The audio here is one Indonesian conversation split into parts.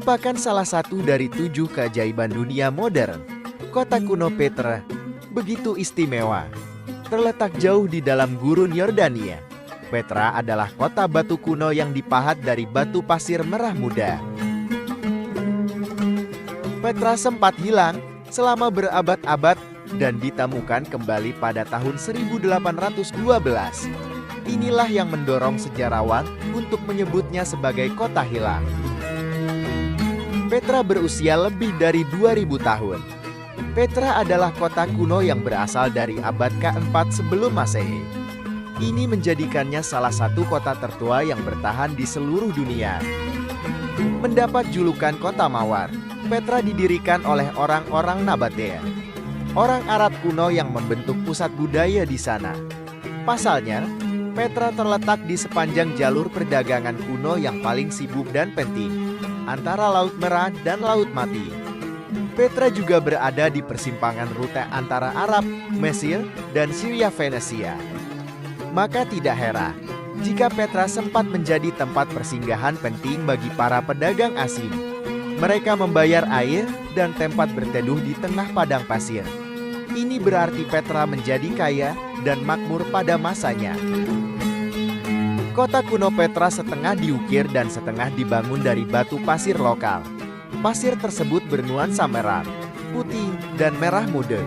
merupakan salah satu dari 7 keajaiban dunia modern. Kota kuno Petra begitu istimewa. Terletak jauh di dalam gurun Yordania, Petra adalah kota batu kuno yang dipahat dari batu pasir merah muda. Petra sempat hilang selama berabad-abad dan ditemukan kembali pada tahun 1812. Inilah yang mendorong sejarawan untuk menyebutnya sebagai kota hilang. Petra berusia lebih dari 2000 tahun. Petra adalah kota kuno yang berasal dari abad ke-4 sebelum Masehi. Ini menjadikannya salah satu kota tertua yang bertahan di seluruh dunia. Mendapat julukan kota mawar, Petra didirikan oleh orang-orang Nabatea, orang Arab kuno yang membentuk pusat budaya di sana. Pasalnya, Petra terletak di sepanjang jalur perdagangan kuno yang paling sibuk dan penting, antara Laut Merah dan Laut Mati. Petra juga berada di persimpangan rute antara Arab, Mesir, dan Syria Venesia. Maka tidak heran jika Petra sempat menjadi tempat persinggahan penting bagi para pedagang asing. Mereka membayar air dan tempat berteduh di tengah padang pasir. Ini berarti Petra menjadi kaya dan makmur pada masanya. Kota kuno Petra setengah diukir dan setengah dibangun dari batu pasir lokal. Pasir tersebut bernuansa merah, putih, dan merah muda.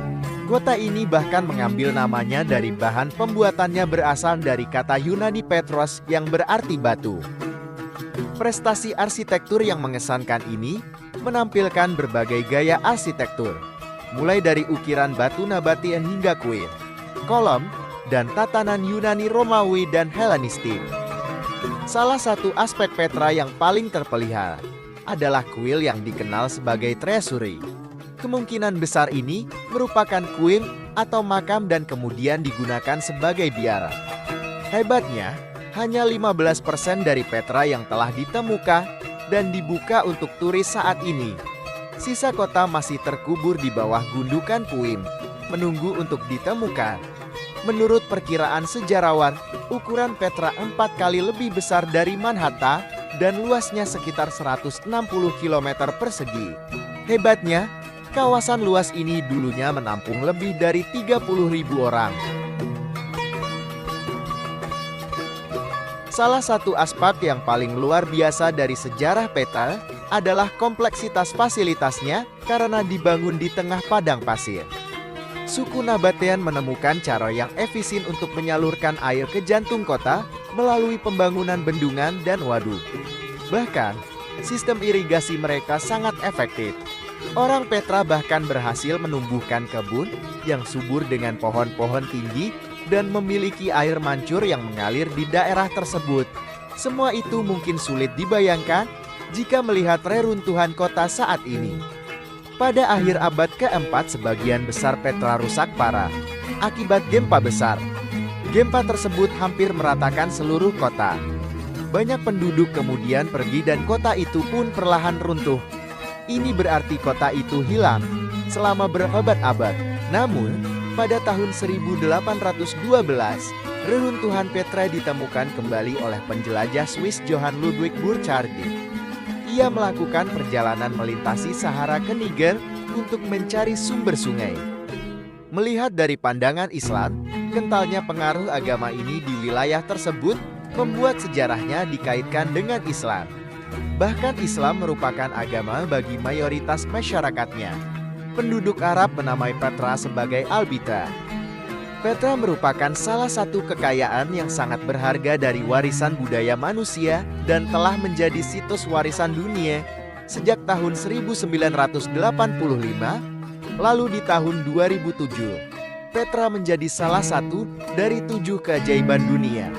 Kota ini bahkan mengambil namanya dari bahan pembuatannya berasal dari kata Yunani Petros yang berarti batu. Prestasi arsitektur yang mengesankan ini menampilkan berbagai gaya arsitektur, mulai dari ukiran batu nabati hingga kuil, kolom, dan tatanan Yunani, Romawi, dan Helenistik. Salah satu aspek Petra yang paling terpelihara adalah kuil yang dikenal sebagai treasury. Kemungkinan besar ini merupakan kuil atau makam dan kemudian digunakan sebagai biara. Hebatnya, hanya 15% dari Petra yang telah ditemukan dan dibuka untuk turis saat ini. Sisa kota masih terkubur di bawah gundukan puing, menunggu untuk ditemukan. Menurut perkiraan sejarawan, ukuran Petra 4 kali lebih besar dari Manhattan dan luasnya sekitar 160 km persegi. Hebatnya, kawasan luas ini dulunya menampung lebih dari 30.000 orang. Salah satu aspek yang paling luar biasa dari sejarah Petra adalah kompleksitas fasilitasnya karena dibangun di tengah padang pasir. Suku Nabatean menemukan cara yang efisien untuk menyalurkan air ke jantung kota melalui pembangunan bendungan dan waduk. Bahkan, sistem irigasi mereka sangat efektif. Orang Petra bahkan berhasil menumbuhkan kebun yang subur dengan pohon-pohon tinggi dan memiliki air mancur yang mengalir di daerah tersebut. Semua itu mungkin sulit dibayangkan jika melihat reruntuhan kota saat ini. Pada akhir abad ke-4, sebagian besar Petra rusak parah akibat gempa besar. Gempa tersebut hampir meratakan seluruh kota. Banyak penduduk kemudian pergi dan kota itu pun perlahan runtuh. Ini berarti kota itu hilang selama berabad-abad. Namun, pada tahun 1812, reruntuhan Petra ditemukan kembali oleh penjelajah Swiss Johann Ludwig Burchard. Ia melakukan perjalanan melintasi Sahara ke Niger untuk mencari sumber sungai. Melihat dari pandangan Islam, kentalnya pengaruh agama ini di wilayah tersebut membuat sejarahnya dikaitkan dengan Islam. Bahkan Islam merupakan agama bagi mayoritas masyarakatnya. Penduduk Arab menamai Petra sebagai Albitra. Petra merupakan salah satu kekayaan yang sangat berharga dari warisan budaya manusia dan telah menjadi situs warisan dunia sejak tahun 1985, lalu di tahun 2007. Petra menjadi salah satu dari 7 keajaiban dunia.